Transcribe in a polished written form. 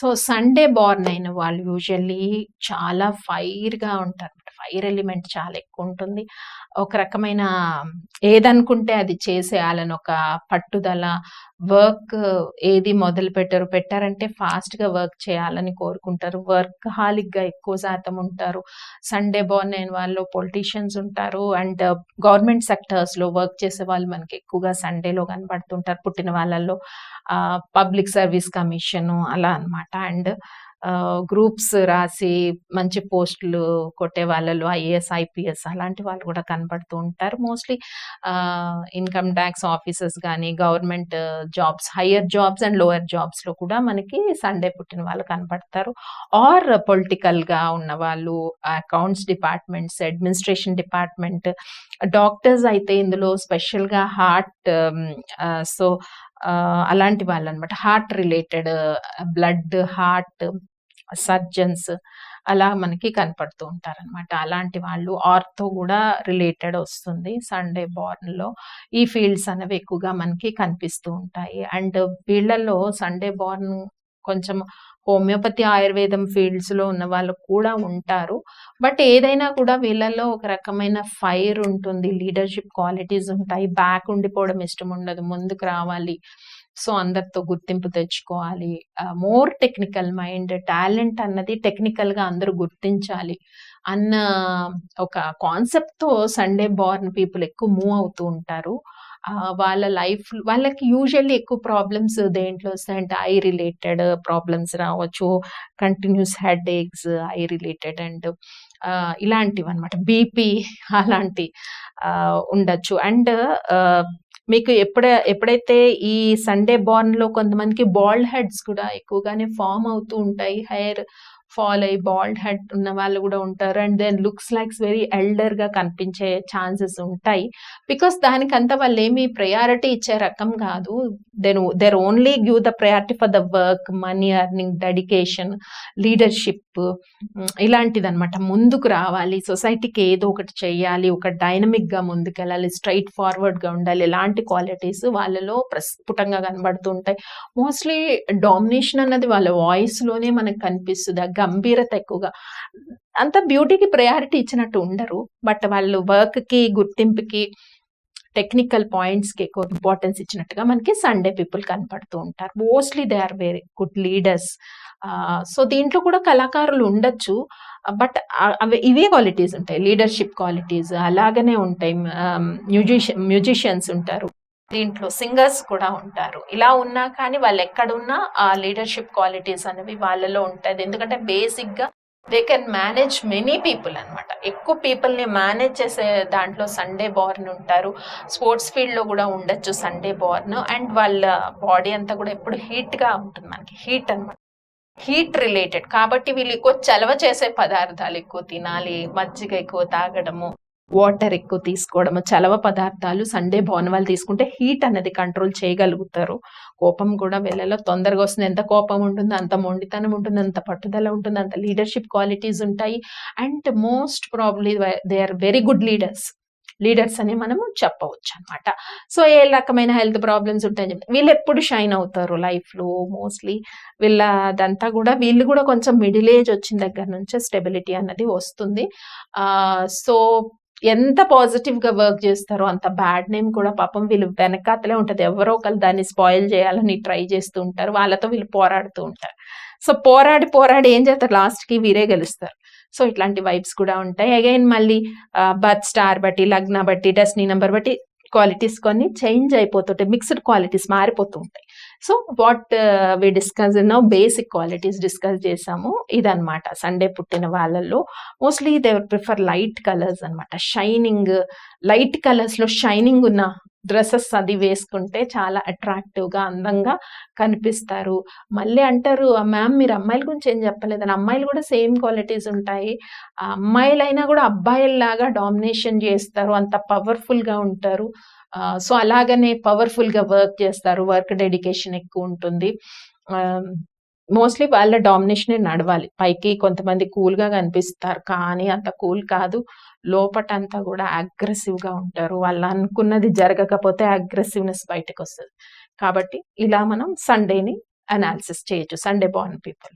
So, Sunday Born అయిన వాళ్ళు usually చాలా ఫైర్‌గా ఉంటారు. ఫైర్ ఎలిమెంట్ చాలా ఎక్కువుంటుంది. ఒక రకమైన ఏదనుకుంటే అది చేసేయాలని ఒక పట్టుదల, వర్క్ ఏది పెట్టారంటే ఫాస్ట్‌గా వర్క్ చేయాలని కోరుకుంటారు. వర్కహాలిక్‌గా ఎక్కువ శాతం ఉంటారు. సండే బోర్న్ అయిన వాళ్ళు పొలిటీషియన్స్ ఉంటారు. అండ్ గవర్నమెంట్ సెక్టార్స్‌లో వర్క్ చేసే వాళ్ళు మనకి ఎక్కువగా సండేలో కనపడుతుంటారు పుట్టిన వాళ్ళలో. పబ్లిక్ సర్వీస్ కమిషను అలా అన్నమాట. అండ్ గ్రూప్స్ రాసి మంచి పోస్టులు కొట్టే వాళ్ళలో ఐఏఎస్, ఐపీఎస్ అలాంటి వాళ్ళు కూడా కనపడుతూ ఉంటారు. మోస్ట్‌లీ ఇన్‌కమ్ టాక్స్ ఆఫీసర్స్ గానీ, government jobs, higher jobs and lower జాబ్స్‌లో కూడా మనకి సండే పుట్టిన వాళ్ళు కనపడతారు. ఆర్ పొలిటికల్‌గా ఉన్నవాళ్ళు, accounts departments, administration department, doctors అయితే ఇందులో స్పెషల్‌గా హార్ట్ సో, అలాంటి వాళ్ళనమాట. Heart related blood, heart surgeons అలా మనకి కనపడుతూ ఉంటారనమాట. అలాంటి వాళ్ళు ఆర్థో గూడా రిలేటెడ్ వస్తుంది సండే బోర్న్‌లో. ఈ ఫీల్డ్స్ అనేవి ఎక్కువగా మనకి కనిపిస్తూ ఉంటాయి. అండ్ వీళ్ళల్లో సండే బోర్న్ కొంచెం హోమియోపతి, ఆయుర్వేదం ఫీల్డ్స్‌లో ఉన్న వాళ్ళు కూడా ఉంటారు. బట్ ఏదైనా కూడా వీళ్ళల్లో ఒక రకమైన ఫైర్ ఉంటుంది. లీడర్‌షిప్ క్వాలిటీస్ ఉంటాయి. బ్యాక్ ఉండిపోవడం ఇష్టం ఉండదు. ముందుకు రావాలి. సో, అందరితో గుర్తింపు తెచ్చుకోవాలి. మోర్ టెక్నికల్ మైండ్, టాలెంట్ అన్నది టెక్నికల్‌గా అందరూ గుర్తించాలి అన్న ఒక కాన్సెప్ట్‌తో సండే బోర్న్ పీపుల్ ఎక్కువ మూవ్ అవుతూ ఉంటారు. వాళ్ళ లైఫ్ వాళ్ళకి యూజువల్లీ ఎక్కువ ప్రాబ్లమ్స్ దేంట్లో వస్తాయంటే ఐ రిలేటెడ్ ప్రాబ్లమ్స్ రావచ్చు. Continuous headaches, eye related and ఇలాంటివన్నమాట. బీపీ అలాంటి ఉండొచ్చు. అండ్ మీకు ఎప్పుడైతే ఈ సండే బోర్న్‌లో కొంతమందికి బాల్డ్ హెడ్స్ కూడా ఎక్కువగానే ఫార్మ్ అవుతూ ఉంటాయి. హెయిర్ ఫాల్ అయ్యి బాల్డ్ హెడ్ ఉన్న వాళ్ళు కూడా ఉంటారు. And then looks likes very ఎల్డర్‌గా కనిపించే ఛాన్సెస్ ఉంటాయి. బికాస్ దానికంతా వాళ్ళేమి ప్రయారిటీ ఇచ్చే రకం కాదు. There only give the priority for the work, money earning, dedication, leadership ఇలాంటిదనమాట. ముందుకు రావాలి, సొసైటీకి ఏదో ఒకటి చెయ్యాలి, ఒక డైనమిక్‌గా ముందుకెళ్ళాలి, స్ట్రెయిట్ ఫార్వర్డ్‌గా ఉండాలి. ఇలాంటి క్వాలిటీస్ వాళ్ళలో ప్రస్ఫుటంగా కనబడుతూ ఉంటాయి. మోస్ట్‌లీ డామినేషన్ అన్నది వాళ్ళ వాయిస్‌లోనే మనకు కనిపిస్తది. ఆ గంభీరత ఎక్కువగా. అంత బ్యూటీకి ప్రయారిటీ ఇచ్చినట్టు ఉండరు. బట్ వాళ్ళు వర్క్‌కి, గుర్తింపుకి, టెక్నికల్ పాయింట్స్‌కి ఎక్కువ ఇంపార్టెన్స్ ఇచ్చినట్టుగా మనకి సండే పీపుల్ కనపడుతూ ఉంటారు. Mostly they are very good leaders. So, దీంట్లో కూడా కళాకారులు ఉండొచ్చు. బట్ ఇవే క్వాలిటీస్ ఉంటాయి. లీడర్‌షిప్ క్వాలిటీస్ అలాగనే ఉంటాయి. మ్యూజిషియన్స్ ఉంటారు. దీంట్లో సింగర్స్ కూడా ఉంటారు. ఇలా ఉన్నా కానీ వాళ్ళెక్కడున్నా ఆ లీడర్‌షిప్ క్వాలిటీస్ అనేవి వాళ్ళలో ఉంటాయి. ఎందుకంటే బేసిక్‌గా they can manage many people అనమాట. ఎక్కువ పీపుల్‌ని మేనేజ్ చేసే దాంట్లో సండే బోర్న్ ఉంటారు. స్పోర్ట్స్ ఫీల్డ్‌లో కూడా ఉండొచ్చు సండే బోర్న్. అండ్ వాళ్ళ బాడీ అంతా కూడా ఎప్పుడు హీట్‌గా ఉంటుంది మనకి. హీట్ అనమాట. Heat related. కాబట్టి వీళ్ళు ఎక్కువ చలవ చేసే పదార్థాలు ఎక్కువ తినాలి. మజ్జిగ ఎక్కువ తాగడము, వాటర్ ఎక్కువ తీసుకోవడము, చలవ పదార్థాలు సండే బోర్న్ వాళ్ళు తీసుకుంటే హీట్ అనేది కంట్రోల్ చేయగలుగుతారు. కోపం కూడా వీళ్ళలో తొందరగా వస్తుంది. ఎంత కోపం ఉంటుందో అంత మొండితనం ఉంటుంది, అంత పట్టుదల ఉంటుంది, అంత లీడర్‌షిప్ క్వాలిటీస్ ఉంటాయి. And most probably they are very good leaders అని మనము చెప్పవచ్చు అనమాట. సో, ఏ రకమైన హెల్త్ ప్రాబ్లమ్స్ ఉంటాయని చెప్పి వీళ్ళు ఎప్పుడు షైన్ అవుతారు లైఫ్‌లో మోస్ట్‌లీ. వీళ్ళదంతా కూడా వీళ్ళు కూడా కొంచెం మిడిల్ ఏజ్ వచ్చిన దగ్గర నుంచే స్టెబిలిటీ అన్నది వస్తుంది. సో, ఎంత పాజిటివ్‌గా వర్క్ చేస్తారో అంత బ్యాడ్ నేమ్ కూడా పాపం వీళ్ళు వెనకాతలే ఉంటది. ఎవరో ఒకళ్ళు దాన్ని స్పాయిల్ చేయాలని ట్రై చేస్తూ ఉంటారు. వాళ్ళతో వీళ్ళు పోరాడుతూ ఉంటారు. సో, పోరాడి ఏం చేస్తారు లాస్ట్‌కి వీరే గెలుస్తారు. సో, ఇట్లాంటి వైబ్స్ కూడా ఉంటాయి. అగైన్ మళ్ళీ బర్త్ స్టార్ బట్టి, లగ్న బట్టి, డెస్టినీ నంబర్ బట్టి క్వాలిటీస్ కొన్ని చేంజ్ అయిపోతుంటాయి. మిక్స్డ్ క్వాలిటీస్ మారిపోతూ ఉంటాయి. So, what we discuss now basic qualities discuss చేసాము. ఇదనమాట సండే పుట్టిన వాళ్ళలో mostly they prefer light colours అనమాట. లైట్ కలర్స్‌లో షైనింగ్ ఉన్న డ్రెసెస్ అది వేసుకుంటే చాలా అట్రాక్టివ్‌గా, అందంగా కనిపిస్తారు. మళ్ళీ అంటారు, మ్యామ్ మీరు అమ్మాయిల గురించి ఏం చెప్పలేదని. అమ్మాయిలు కూడా సేమ్ క్వాలిటీస్ ఉంటాయి. అమ్మాయిలైనా కూడా అబ్బాయిల్లాగా డామినేషన్ చేస్తారు. అంత పవర్‌ఫుల్‌గా ఉంటారు. సో, అలాగనే పవర్‌ఫుల్‌గా వర్క్ చేస్తారు. వర్క్ డెడికేషన్ ఎక్కువ ఉంటుంది. మోస్ట్‌లీ వాళ్ళ డామినేషనే నడవాలి. పైకి కొంతమంది కూల్‌గా కనిపిస్తారు. కానీ అంత కూల్ కాదు. లోపటంతా కూడా అగ్రెసివ్‌గా ఉంటారు. వాళ్ళు అనుకున్నది జరగకపోతే అగ్రెసివ్‌నెస్ బయటకొస్తది. కాబట్టి ఇలా మనం సండేని అనాలిసిస్ చేయొచ్చు సండే బార్న్ పీపుల్.